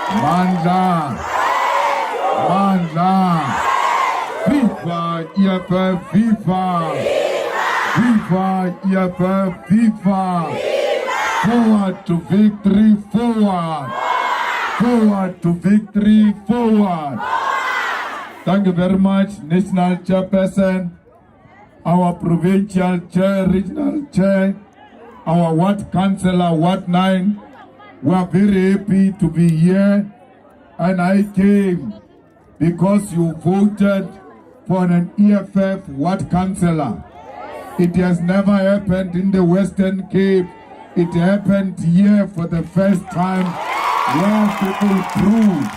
Mandla. Mandla. Viva EFF, viva. Viva EFF, viva. Forward to victory, forward. Forward to victory, forward. Thank you very much, National Chairperson, our Provincial Chair, Regional Chair, our Ward Councillor, Ward 9. We are very happy to be here, and I came because you voted for an EFF Ward Councillor. It has never happened in the Western Cape. It happened here for the first time, where people proved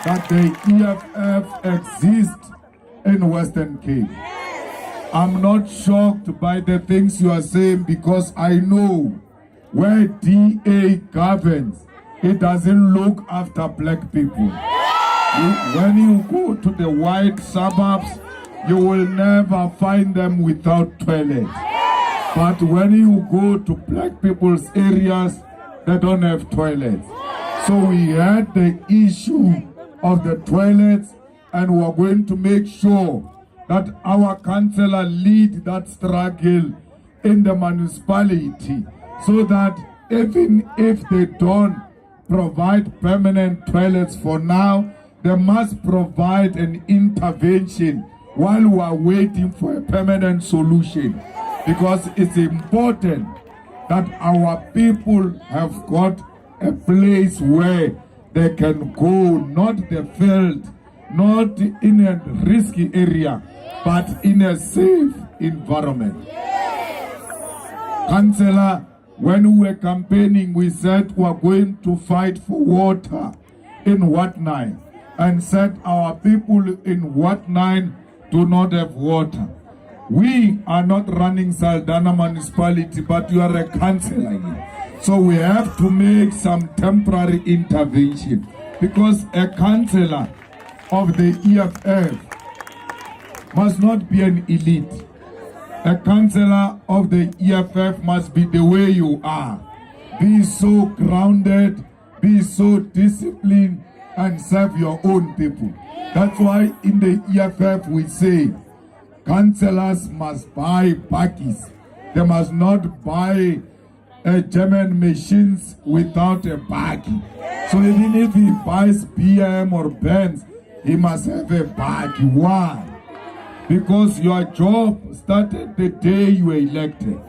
that the EFF exists in Western Cape. I'm not shocked by the things you are saying, because I know where DA governs, it doesn't look after black people. When you go to the white suburbs, you will never find them without toilets. But when you go to black people's areas, they don't have toilets. So we had the issue of the toilets, and we are going to make sure that our councillor lead that struggle in the municipality, so that even if they don't provide permanent toilets for now, they must provide an intervention while we are waiting for a permanent solution. Because it's important that our people have got a place where they can go, not the field, not in a risky area, but in a safe environment. Councillor, when we were campaigning, we said we are going to fight for water in Ward 9, and said our people in Ward 9 do not have water. We are not running Saldanha municipality, but you are a councillor here. So we have to make some temporary intervention, because a councillor of the EFF must not be an elite. A councillor of the EFF must be the way you are. Be so grounded, be so disciplined, and serve your own people. That's why in the EFF we say, councillors must buy bakkies. They must not buy German machines without a bakkie. So even if he buys BM or Benz, he must have a bakkie. Why? Because your job started the day you were elected.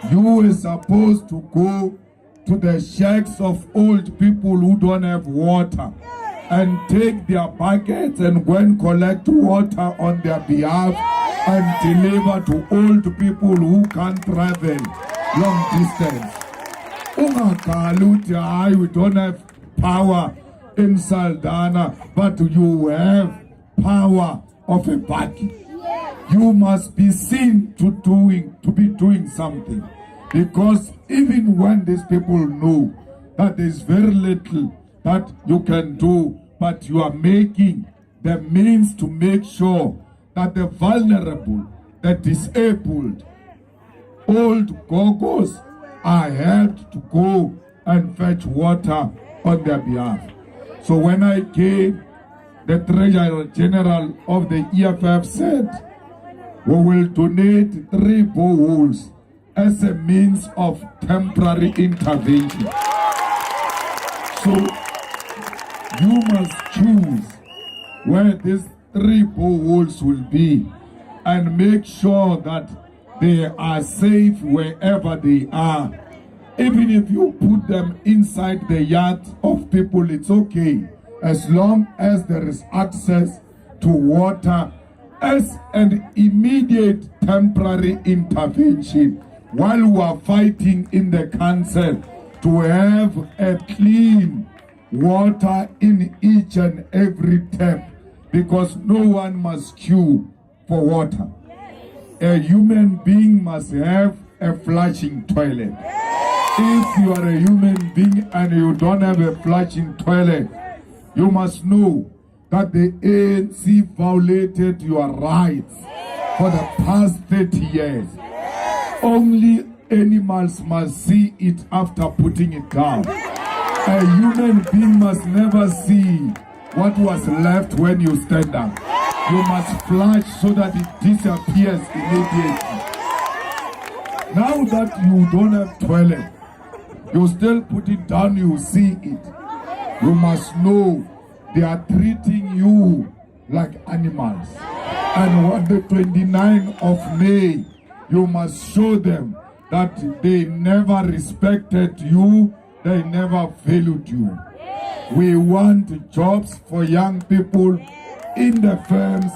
You were supposed to go to the shacks of old people who don't have water and take their buckets and go and collect water on their behalf and deliver to old people who can't travel long distance. We don't have power in Saldanha, but you have power of a bakkie. You must be seen to be doing something, because even when these people know that there is very little that you can do, but you are making the means to make sure that the vulnerable, the disabled, old gogos are helped to go and fetch water on their behalf. So when I came, the Treasurer General of the EFF said, we will donate 3 boreholes as a means of temporary intervention. So you must choose where these 3 boreholes will be and make sure that they are safe wherever they are. Even if you put them inside the yard of people, it's okay, as long as there is access to water as an immediate temporary intervention while we are fighting in the council to have a clean water in each and every tap, because no one must queue for water. A human being must have a flushing toilet. If you are a human being and you don't have a flushing toilet, you must know that the ANC violated your rights for the past 30 years. Only animals must see it after putting it down. A human being must never see what was left when you stand up. You must flush so that it disappears immediately. Now that you don't have toilet, you still put it down, you see it. You must know they are treating you like animals. And on the 29th of May, you must show them that they never respected you, they never valued you. We want jobs for young people in the firms,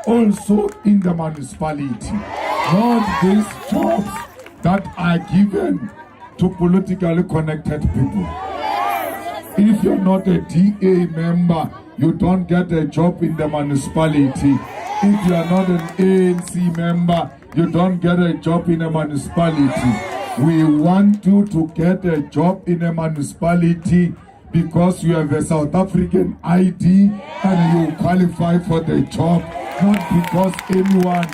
also in the municipality. Not these jobs that are given to politically connected people. If you're not a DA member, you don't get a job in the municipality. If you are not an ANC member, you don't get a job in a municipality. We want you to get a job in a municipality because you have a South African ID and you qualify for the job, not because anyone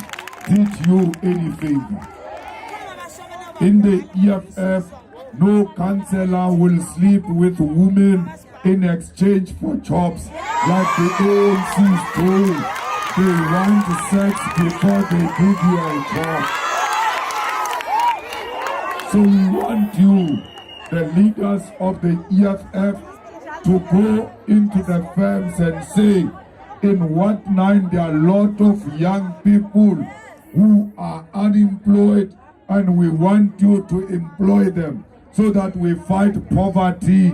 did you any favor. In the EFF, no councillor will sleep with women in exchange for jobs like the ANC's do. They want sex before they give you a job. So we want you, the leaders of the EFF, to go into the firms and say, in Ward 9 there are a lot of young people who are unemployed, and we want you to employ them so that we fight poverty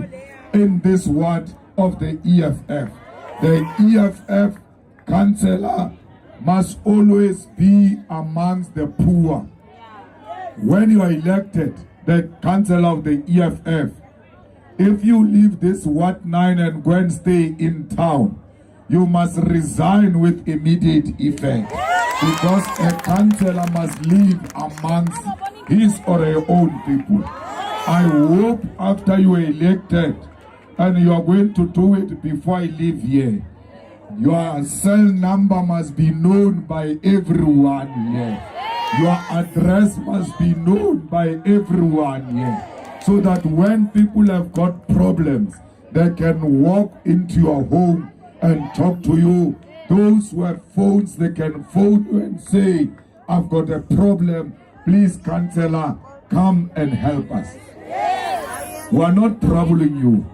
in this ward of the EFF. The EFF councillor must always be amongst the poor. When you are elected, the councillor of the EFF, if you leave this Ward 9 and go and stay in town, you must resign with immediate effect, because a councillor must live amongst his or her own people. I hope after you are elected, and you are going to do it before I leave here, your cell number must be known by everyone here. Your address must be known by everyone here, so that when people have got problems, they can walk into your home and talk to you. Those who have phones, they can phone you and say, I've got a problem, please councillor, come and help us. We are not troubling you.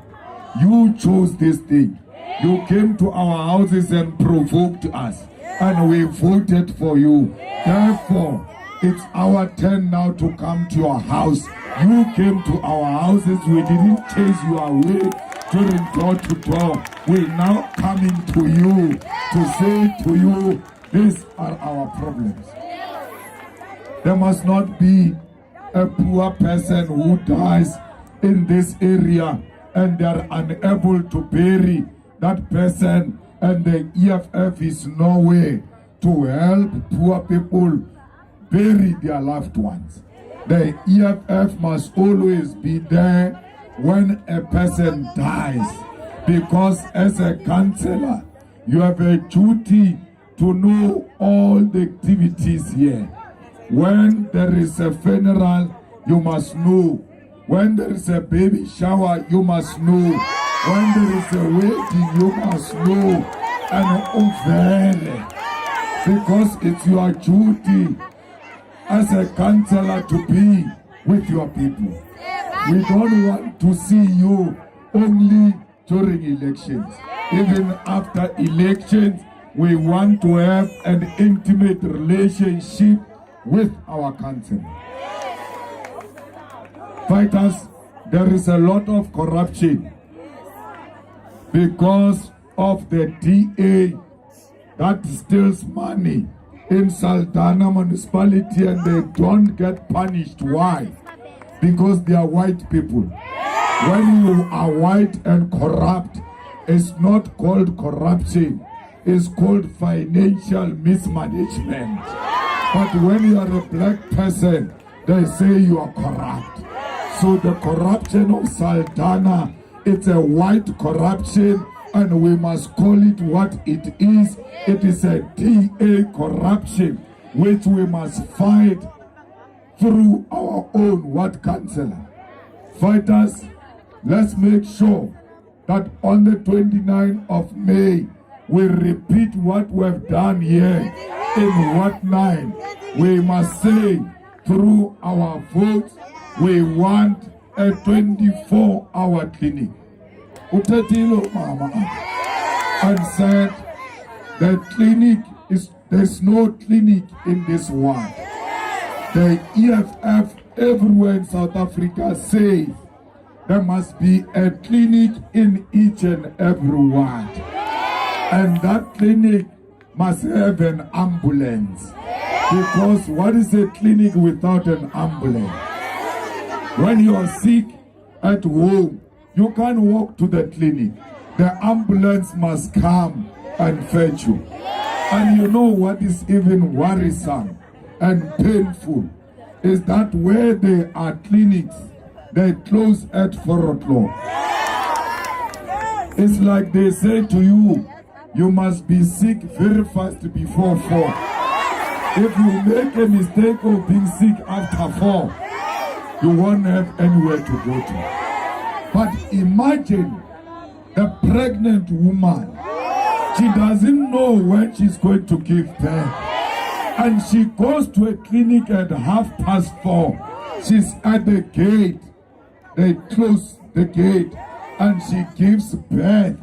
You chose this thing. You came to our houses and provoked us, and we voted for you. Therefore, it's our turn now to come to your house. You came to our houses, we didn't chase you away during door to door. We're now coming to you to say to you, these are our problems. There must not be a poor person who dies in this area and they are unable to bury that person, and the EFF is nowhere to help poor people bury their loved ones. The EFF must always be there when a person dies, because as a councillor, you have a duty to know all the activities here. When there is a funeral, you must know. When there is a baby shower, you must know. When there is a wedding, you must know. And uvele, because it's your duty as a councillor to be with your people. We don't want to see you only during elections. Even after elections, we want to have an intimate relationship with our council. Fighters, there is a lot of corruption because of the DA that steals money in Saldanha municipality, and they don't get punished. Why? Because they are white people. When you are white and corrupt, it's not called corruption, it's called financial mismanagement. But when you are a black person, they say you are corrupt. So the corruption of Saldanha, it's a white corruption, and we must call it what it is. It is a DA corruption, which we must fight through our own ward councillor. Fighters, let's make sure that on the 29th of May, we repeat what we have done here in Ward 9. We must say through our votes, we want a 24-hour clinic. Utetilo mama and said the clinic there's no clinic in this world. The EFF everywhere in South Africa says there must be a clinic in each and every ward. And that clinic must have an ambulance. Because what is a clinic without an ambulance? When you are sick at home, you can't walk to the clinic. The ambulance must come and fetch you. And you know what is even worrisome and painful is that where there are clinics, they close at 4 o'clock. It's like they say to you, you must be sick very fast before 4. If you make a mistake of being sick after 4, you won't have anywhere to go to. But imagine a pregnant woman. She doesn't know when she's going to give birth. And she goes to a clinic at 4:30. She's at the gate. They close the gate and she gives birth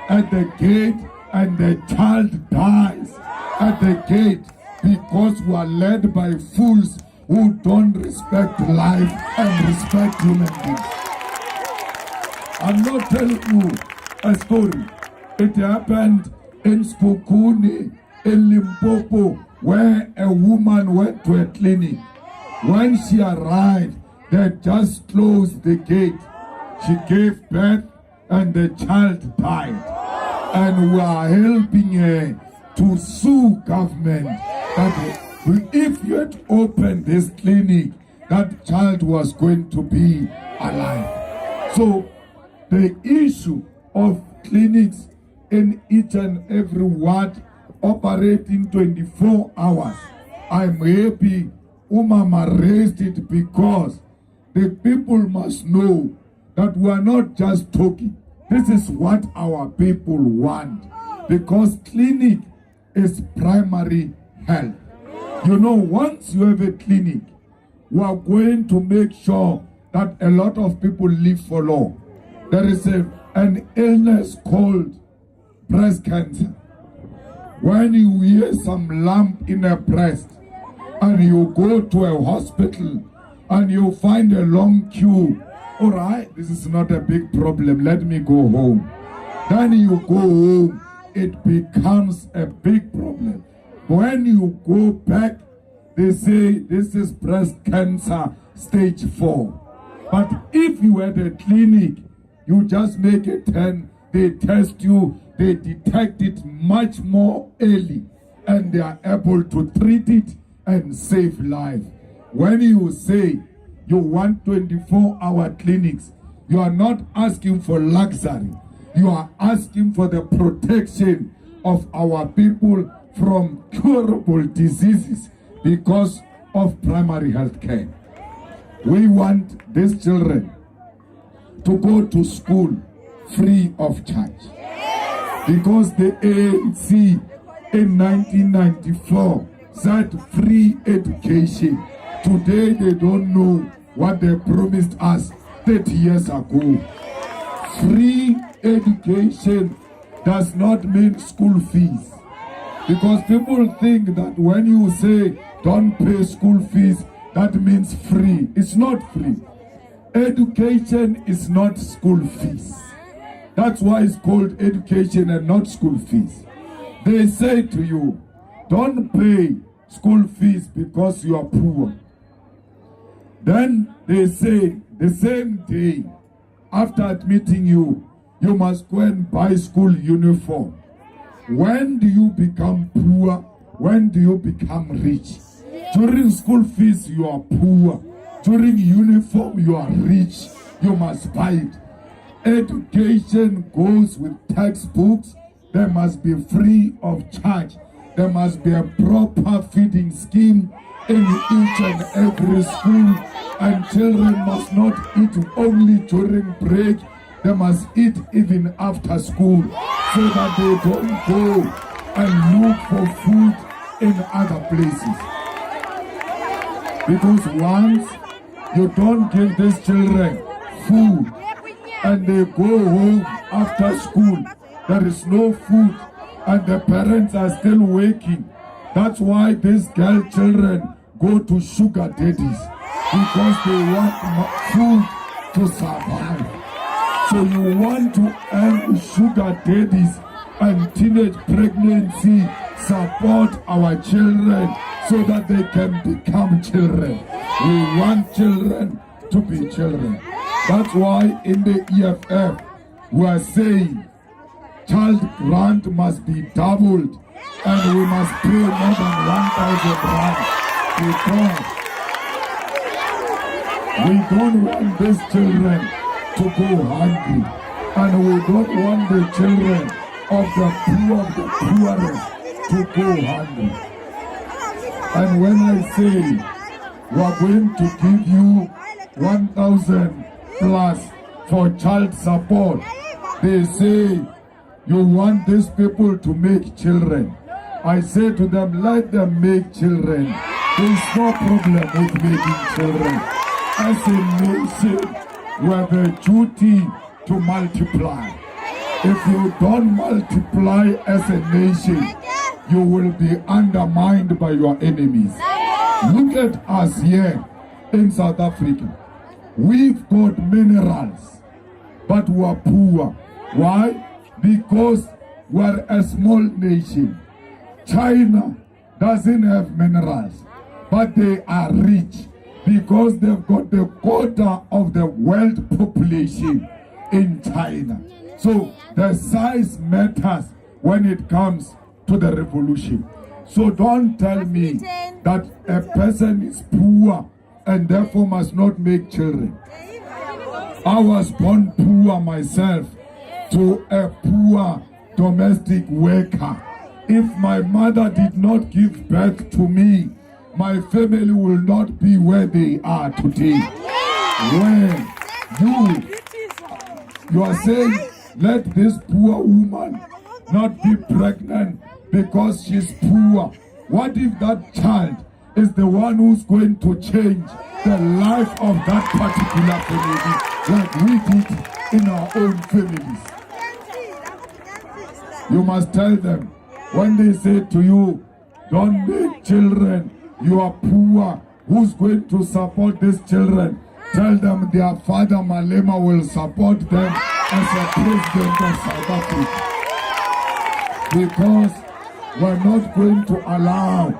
at the gate, and the child dies at the gate because we are led by fools who don't respect life and respect human beings. I'm not telling you a story. It happened in Skokuni, in Limpopo, where a woman went to a clinic. When she arrived, they just closed the gate. She gave birth and the child died. And we are helping her to sue government that if you had opened this clinic, that child was going to be alive. So the issue of clinics in each and every ward operating 24 hours, I'm happy Umama raised it because the people must know that we are not just talking. This is what our people want, because clinic is primary health. You know, once you have a clinic, we are going to make sure that a lot of people live for long. There is an illness called breast cancer. When you hear some lump in a breast and you go to a hospital and you find a long queue, all right, this is not a big problem, let me go home. Then you go home, it becomes a big problem. When you go back, they say this is breast cancer stage 4. But if you had a clinic, you just make a 10, they test you, they detect it much more early, and they are able to treat it and save life. When you say you want 24-hour clinics, you are not asking for luxury. You are asking for the protection of our people from curable diseases because of primary health care. We want these children to go to school free of charge. Because the ANC in 1994 said free education. Today they don't know what they promised us 30 years ago. Free education does not mean school fees. Because people think that when you say don't pay school fees, that means free. It's not free. Education is not school fees. That's why it's called education and not school fees. They say to you, don't pay school fees because you are poor. Then they say the same day, after admitting you, you must go and buy school uniform. When do you become poor? When do you become rich? During school fees, you are poor. During uniform, you are rich. You must buy it. Education goes with textbooks. They must be free of charge. There must be a proper feeding scheme in each and every school And children must not eat only during break. They must eat even after school so that they don't go and look for food in other places. Because once you don't give these children food and they go home after school, there is no food and the parents are still waking. That's why these girl children go to sugar daddies, because they want food to survive. So you want to end sugar daddies and teenage pregnancy, support our children so that they can become children. We want children to be children. That's why in the EFF we are saying child grant must be doubled and we must pay more than 1,000 rand, because we don't want these children to go hungry, and we don't want the children of the poorest to go hungry. And when I say we are going to give you 1,000 plus for child support, they say you want these people to make children. I say to them, let them make children. There's no problem with making children. As a nation, we have a duty to multiply. If you don't multiply as a nation, you will be undermined by your enemies. Look at us here in South Africa. We've got minerals, but we are poor. Why? Because we're a small nation. China doesn't have minerals, but they are rich because they've got the quota of the world population in China. So the size matters when it comes to the revolution. So don't tell me that a person is poor and therefore must not make children. I was born poor myself to a poor domestic worker. If my mother did not give birth to me, my family will not be where they are today. When you are saying, let this poor woman not be pregnant because she's poor. What if that child is the one who's going to change the life of that particular family, like we did in our own families? You must tell them, when they say to you, don't make children, you are poor, who's going to support these children? Tell them their father Malema will support them as a president of South Africa. Because we're not going to allow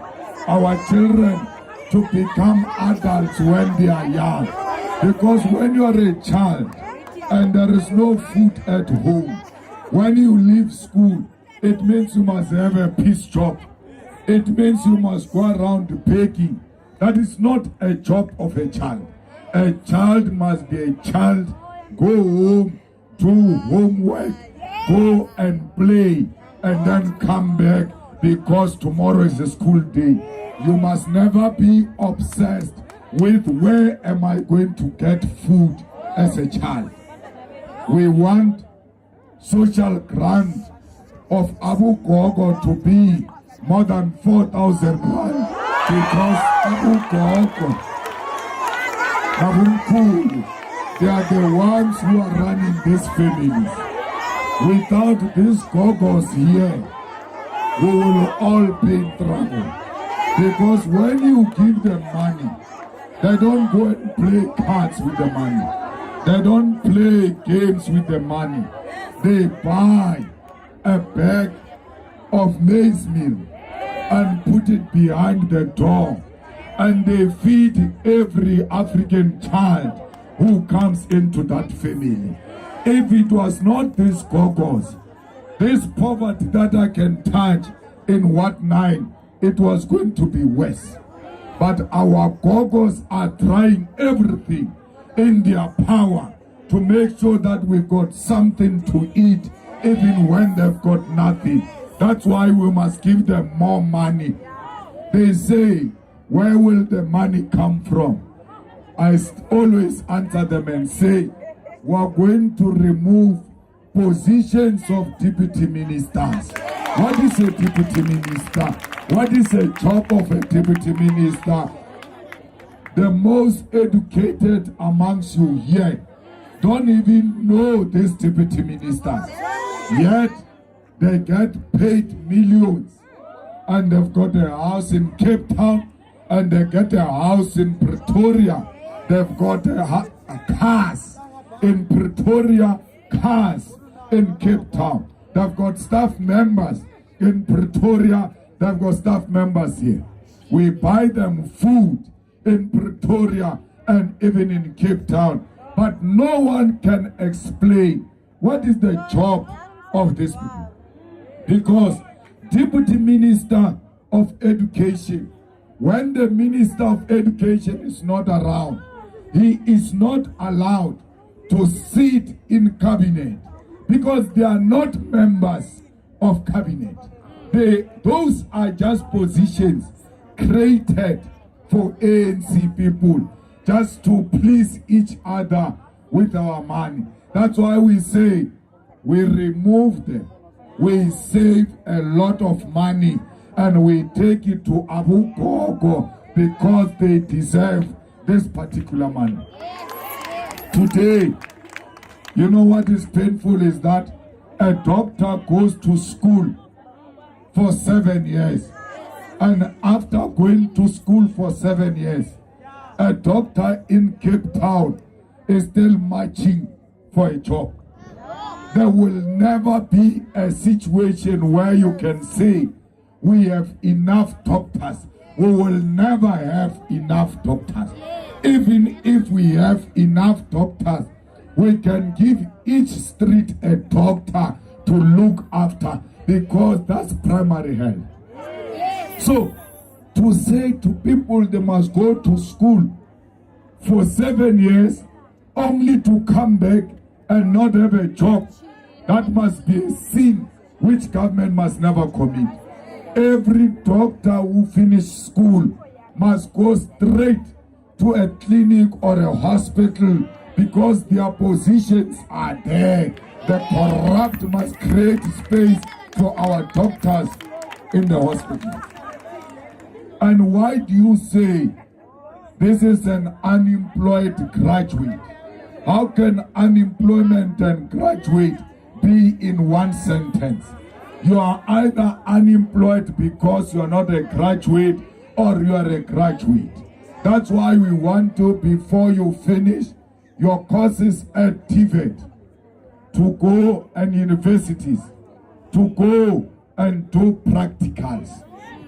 our children to become adults when they are young. Because when you are a child and there is no food at home, when you leave school, it means you must have a piece job. It means you must go around begging. That is not a job of a child. A child must be a child. Go home, do homework, go and play, and then come back, because tomorrow is a school day. You must never be obsessed with where am I going to get food as a child. We want social grant of Abu Gogo to be more than 4,000 rand, because Abu Gogo, Abu Kulu, they are the ones who are running these families. Without these Gogos here, we will all be in trouble. Because when you give them money, they don't go and play cards with the money. They don't play games with the money. They buy a bag of maize meal and put it behind the door, and they feed every African child who comes into that family. If it was not these Gogos, this poverty that I can touch in Ward 9, it was going to be worse. But our Gogos are trying everything in their power to make sure that we got something to eat, even when they've got nothing. That's why we must give them more money. They say, where will the money come from? always answer them and say, we are going to remove positions of deputy ministers. What is a deputy minister? What is a job of a deputy minister? The most educated amongst you here don't even know these deputy ministers. Yet they get paid millions, and they've got a house in Cape Town, and they get a house in Pretoria. They've got a cars in Pretoria, cars in Cape Town. They've got staff members in Pretoria. They've got staff members here. We buy them food in Pretoria and even in Cape Town. But no one can explain what is the job of these people. Because Deputy Minister of Education, when the Minister of Education is not around, he is not allowed to sit in cabinet because they are not members of cabinet. Those are just positions created for ANC people just to please each other with our money. That's why we say we remove them. We save a lot of money and we take it to Abu Gogo because they deserve this particular money. Today, you know what is painful is that a doctor goes to school for 7 years, and after going to school for 7 years, a doctor in Cape Town is still marching for a job. There will never be a situation where you can say we have enough doctors. We will never have enough doctors. Even if we have enough doctors, we can give each street a doctor to look after, because that's primary health. So, to say to people they must go to school for 7 years only to come back and not have a job, that must be a sin which government must never commit. Every doctor who finished school must go straight to a clinic or a hospital because their positions are there. The corrupt must create space for our doctors in the hospital. And why do you say this is an unemployed graduate? How can unemployment and graduate be in one sentence? You are either unemployed because you are not a graduate or you are a graduate. That's why we want to, before you finish your courses at TVET, to go and universities, to go and do practicals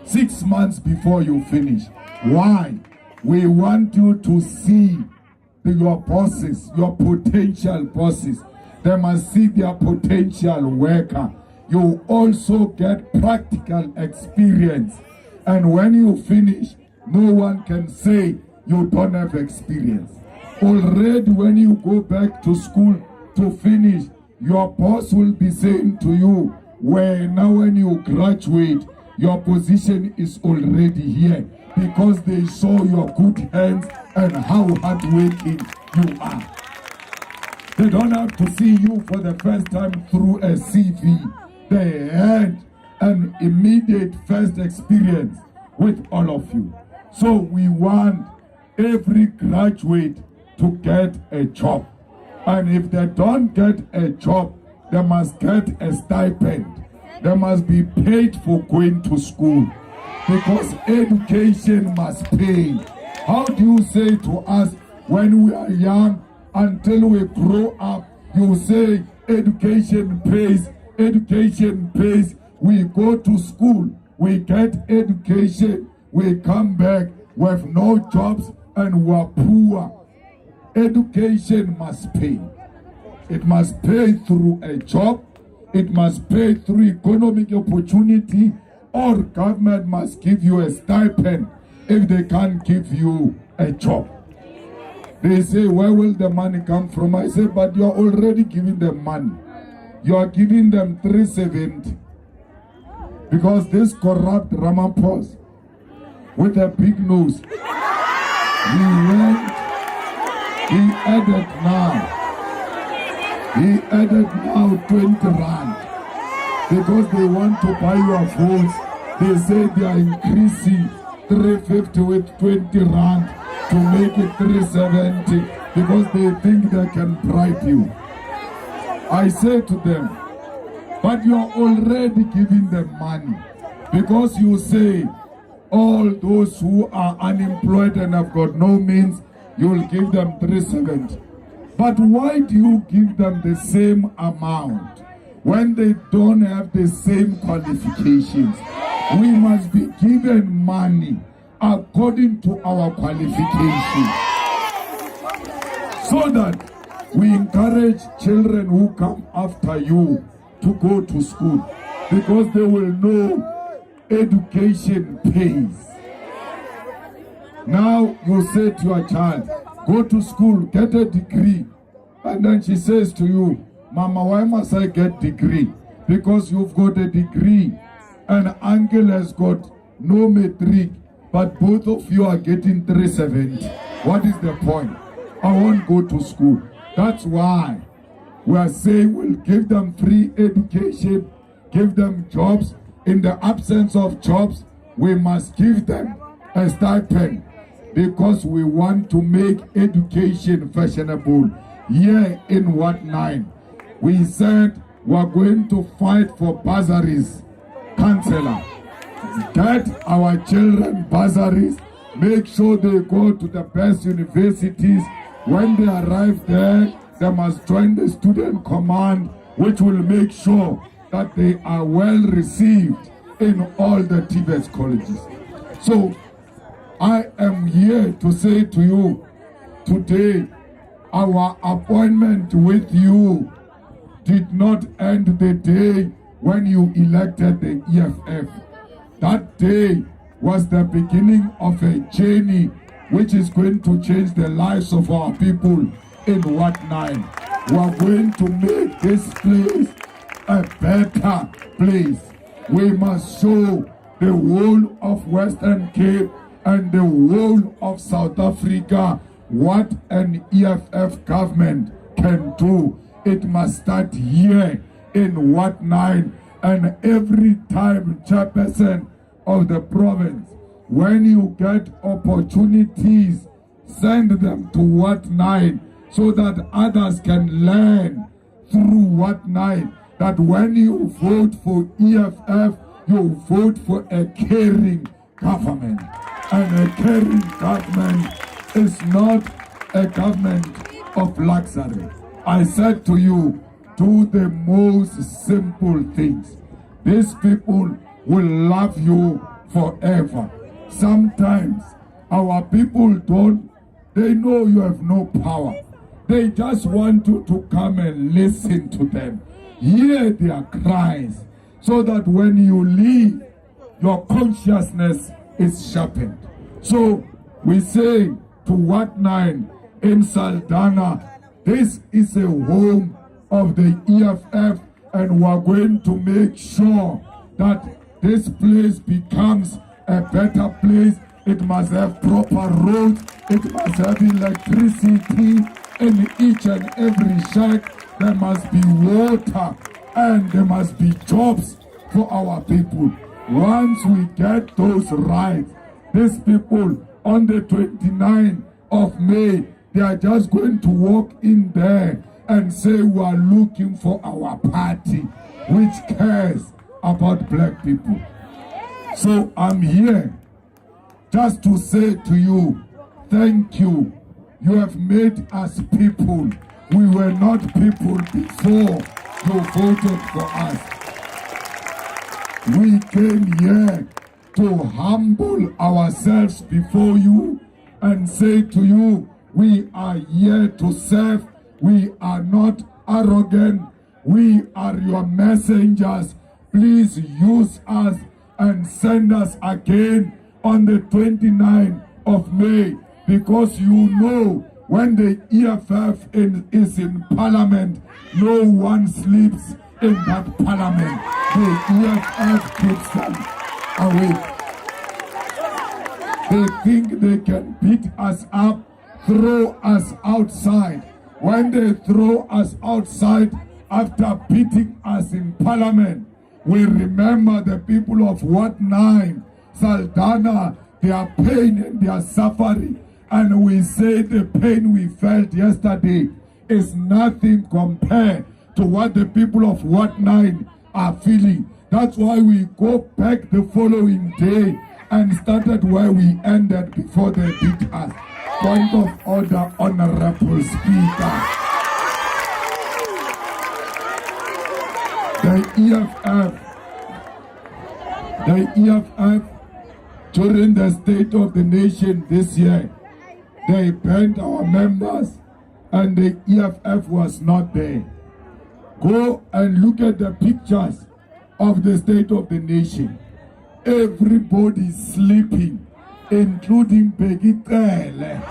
6 months before you finish. Why? We want you to see your bosses, your potential bosses. They must see their potential worker. You also get practical experience. And when you finish, no one can say you don't have experience. Already when you go back to school to finish, your boss will be saying to you, well, now when you graduate, your position is already here, because they saw your good hands and how hardworking you are. They don't have to see you for the first time through a CV. They had an immediate first experience with all of you. So we want every graduate to get a job. And if they don't get a job, they must get a stipend. They must be paid for going to school, because education must pay. How do you say to us when we are young, until we grow up, you say education pays, education pays. We go to school, we get education, we come back with no jobs and we are poor. Education must pay. It must pay through a job. It must pay through economic opportunity, or government must give you a stipend if they can't give you a job. They say, where will the money come from? I say, but you are already giving them money. You are giving them 370. Because this corrupt Ramaphosa with a big nose, he went He added now 20 rand because they want to buy your votes. They say they are increasing 350 with 20 rand to make it 370 because they think they can bribe you. I say to them, but you are already giving them money because you say all those who are unemployed and have got no means, you will give them 370. But why do you give them the same amount when they don't have the same qualifications? We must be given money according to our qualifications so that we encourage children who come after you to go to school because they will know education pays. Now you say to your child, go to school, get a degree. And then she says to you, Mama, why must I get degree? Because you've got a degree and uncle has got no metric, but both of you are getting 370. What is the point? I won't go to school. That's why we are saying we'll give them free education, give them jobs. In the absence of jobs, we must give them a stipend because we want to make education fashionable. Here in Ward 9, we said we're going to fight for bursaries. Councillor, get our children bursaries, make sure they go to the best universities. When they arrive there, they must join the student command, which will make sure that they are well received in all the TVET colleges. So I am here to say to you today, our appointment with you did not end the day when you elected the EFF. That day was the beginning of a journey which is going to change the lives of our people in Ward 9. We are going to make this place a better place. We must show the whole of Western Cape and the whole of South Africa what an EFF government can do. It must start here in Ward 9, and every time, chairperson of the province, when you get opportunities, send them to Ward 9 so that others can learn through Ward 9 that when you vote for EFF, you vote for a caring government. And a caring government is not a government of luxury. I said to you, do the most simple things. These people will love you forever. Sometimes our people they know you have no power. They just want you to come and listen to them. Hear their cries so that when you leave, your consciousness is sharpened. So we say to Ward 9 in Saldanha, this is a home of the EFF, and we're going to make sure that this place becomes a better place. It must have proper roads, it must have electricity in each and every shack. There must be water and there must be jobs for our people. Once we get those rights, these people on the 29th of May, they are just going to walk in there and say we are looking for our party which cares about black people. So I'm here just to say to you, thank you. You have made us people. We were not people before you voted for us. We came here to humble ourselves before you and say to you, we are here to serve. We are not arrogant. We are your messengers. Please use us and send us again on the 29th of May, because you know when the EFF is in parliament, no one sleeps in that parliament. The EFF keeps them awake. They think they can beat us up throw us outside, when they throw us outside after beating us in parliament, we remember the people of Ward 9, Saldanha, their pain and their suffering. And we say the pain we felt yesterday is nothing compared to what the people of Ward 9 are feeling. That's why we go back the following day and started where we ended before they beat us. Point of order, Honorable Speaker. The EFF, during the State of the Nation this year, they banned our members and the EFF was not there. Go and look at the pictures of the State of the Nation. Everybody sleeping, including Peggy Tele.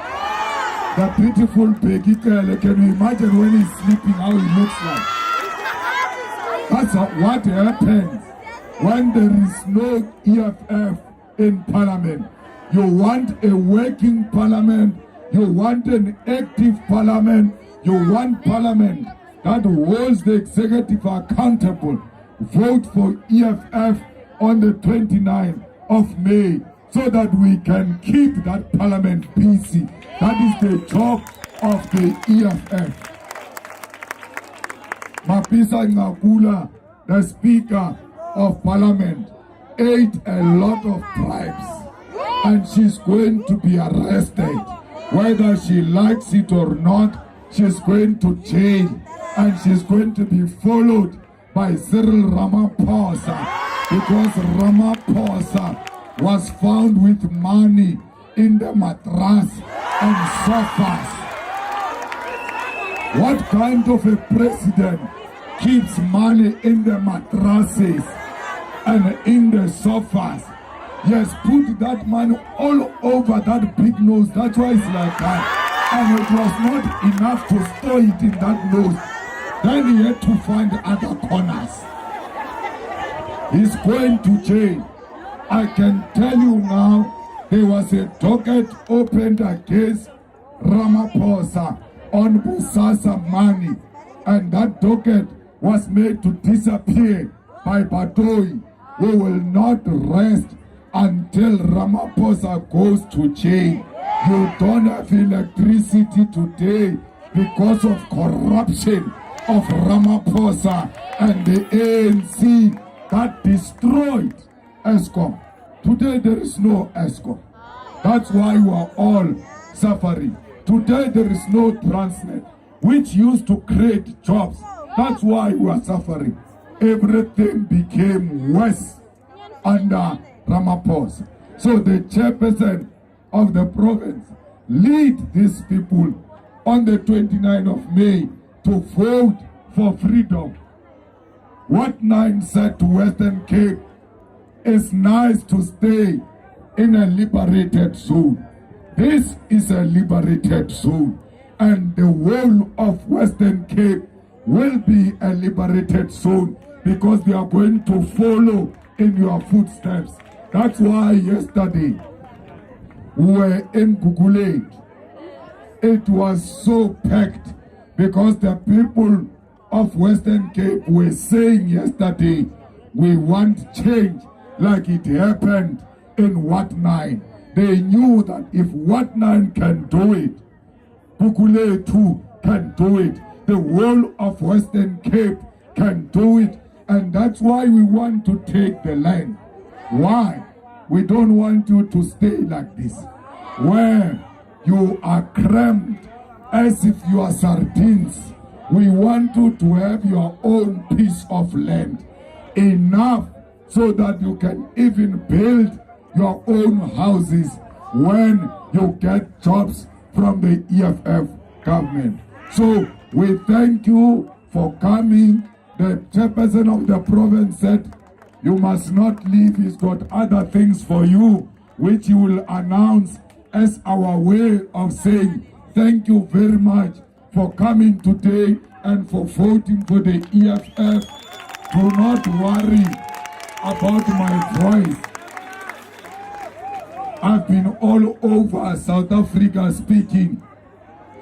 The beautiful Peggy Tele. Can you imagine when he's sleeping how he looks like? That's what happens when there is no EFF in parliament. You want a working parliament, you want an active parliament, you want parliament that holds the executive accountable. Vote for EFF on the 29th of May so that we can keep that parliament busy. That is the job of the EFF. Mapisa Ngakula, the Speaker of Parliament, ate a lot of bribes and she's going to be arrested. Whether she likes it or not, she's going to jail and she's going to be followed by Cyril Ramaphosa because Ramaphosa was found with money in the mattress and sofas. What kind of a president keeps money in the mattresses and in the sofas? Yes, put that money all over that big nose. That's why it's like that. And it was not enough to store it in that nose. Then he had to find other corners. He's going to jail. I can tell you now, there was a docket opened against Ramaphosa on Busasa money. And that docket was made to disappear by Batoi. We will not rest until Ramaphosa goes to jail. You don't have electricity today because of corruption of Ramaphosa and the ANC that destroyed ESCOM. Today there is no ESCOM. That's why we are all suffering. Today there is no Transnet, which used to create jobs. That's why we are suffering. Everything became worse under Ramaphosa. So the chairperson of the province lead these people on the 29th of May to vote for freedom. What 9 said to Western Cape, it's nice to stay in a liberated zone. This is a liberated zone, and the whole of Western Cape will be a liberated zone because they are going to follow in your footsteps. That's why yesterday we were in Gugulet. It was so packed because the people of Western Cape were saying yesterday, we want change like it happened in Ward 9. They knew that if Ward 9 can do it, Gugulet too can do it. The whole of Western Cape can do it. And that's why we want to take the land. Why? We don't want you to stay like this, where you are crammed as if you are sardines. We want you to have your own piece of land, enough so that you can even build your own houses when you get jobs from the EFF government. So we thank you for coming. The chairperson of the province said, you must not leave. He's got other things for you, which he will announce as our way of saying thank you very much for coming today and for voting for the EFF. Do not worry about my voice. I've been all over South Africa speaking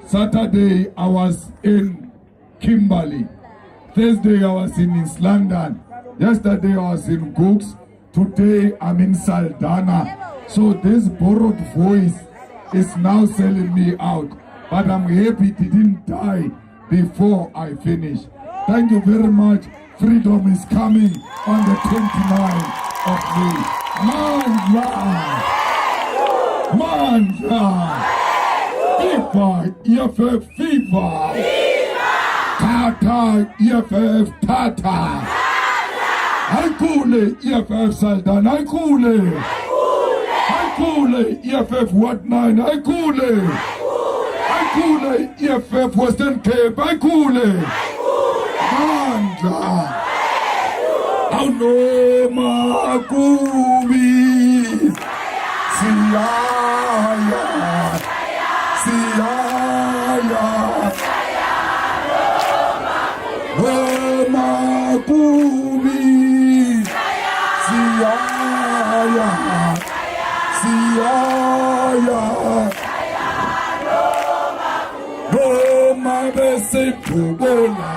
Saturday I was in Kimberley. Thursday I was in East London. Yesterday I was in Cooks. Today I'm in Saldanha. So this borrowed voice is now selling me out. But I'm happy it didn't die before I finish. Thank you very much. Freedom is coming on the 29th of May. Manja! Viva EFF Viva! Tata EFF Tata! Haikule EFF Saldan! Haikule! Haikule EFF Wat 9! Haikule! Haikule EFF Western Cape! Haikule! Manja! Aunoma Kubi! Siyaya! Siyaya! Roma Kubi! Siyaya! Siyaya! Roma Besikubola!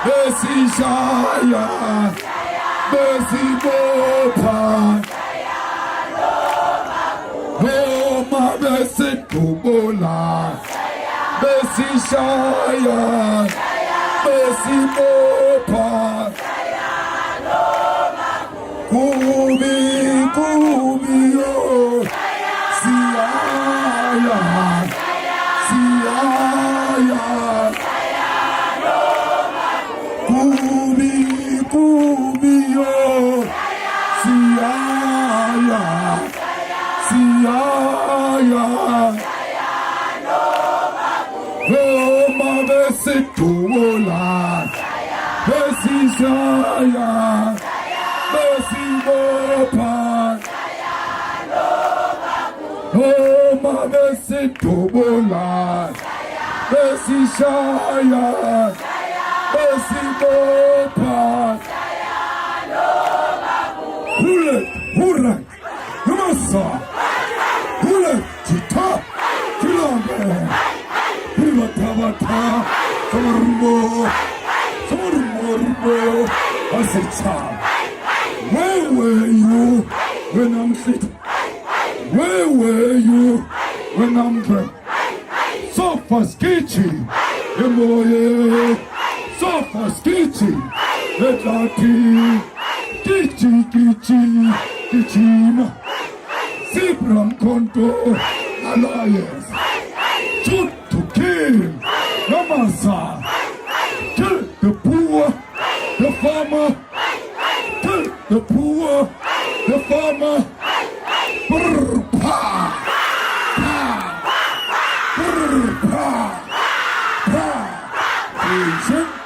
Besishaya! Besibopa! Roma Besikubola! Besishaya! Besibopa! Kubi, Kubi, oh! Siyaya! Siyaya! Kubi, Kubi, oh! Siyaya! Siyaya! Roma Besikubola! Besishaya! Besibopa! Roma Besikubola! Besishaya! Besibopa! Hule! Hule! Namasa! Hule! Chita! Kilambe! Hilatabata! Samarumbo! Samarumbo! Asicha! Where were you when I'm sick? Where were you when I'm drunk? Sofa sketchy! Emoye! Sofa sketchy! Letati! Kichi Kichi Kichima! Sibram Konto Alliance! Shoot to kill! Namasa! Kill the poor! The farmer! Kill the poor! The farmer! Brr, pa! Pa! Brr, pa! Pa! Asian!